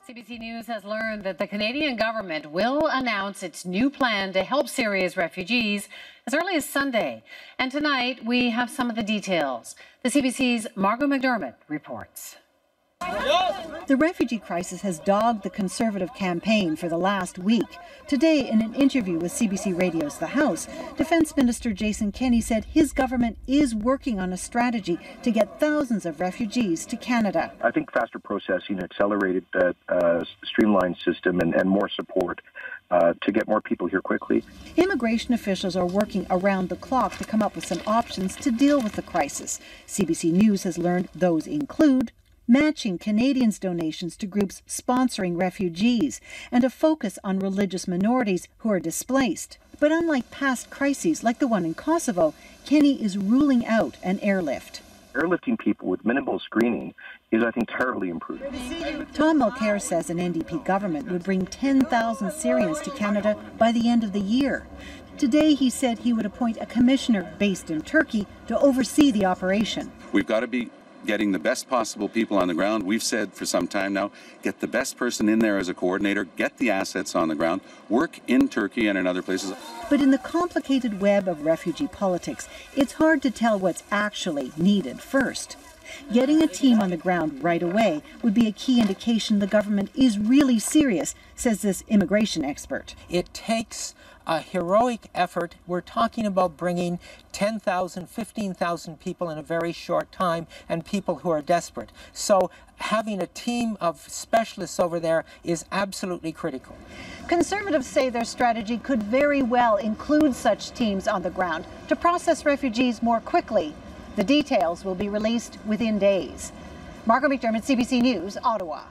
CBC News has learned that the Canadian government will announce its new plan to help Syria's refugees as early as Sunday. And tonight, we have some of the details. The CBC's Margot McDermott reports. The refugee crisis has dogged the Conservative campaign for the last week. Today, in an interview with CBC Radio's The House, Defence Minister Jason Kenney said his government is working on a strategy to get thousands of refugees to Canada. I think faster processing, accelerated streamlined system and more support to get more people here quickly. Immigration officials are working around the clock to come up with some options to deal with the crisis. CBC News has learned those include matching Canadians' donations to groups sponsoring refugees, and a focus on religious minorities who are displaced. But unlike past crises like the one in Kosovo, Kenney is ruling out an airlift. Airlifting people with minimal screening is, I think, terribly imprudent. Tom Mulcair says an NDP government would bring 10,000 Syrians to Canada by the end of the year. Today, he said he would appoint a commissioner based in Turkey to oversee the operation. We've got to be getting the best possible people on the ground. We've said for some time now, get the best person in there as a coordinator, get the assets on the ground, work in Turkey and in other places. But in the complicated web of refugee politics, it's hard to tell what's actually needed first. Getting a team on the ground right away would be a key indication the government is really serious, says this immigration expert. It takes a heroic effort. We're talking about bringing 10,000, 15,000 people in a very short time, and people who are desperate. So having a team of specialists over there is absolutely critical. Conservatives say their strategy could very well include such teams on the ground to process refugees more quickly. The details will be released within days. Margot McDermott, CBC News, Ottawa.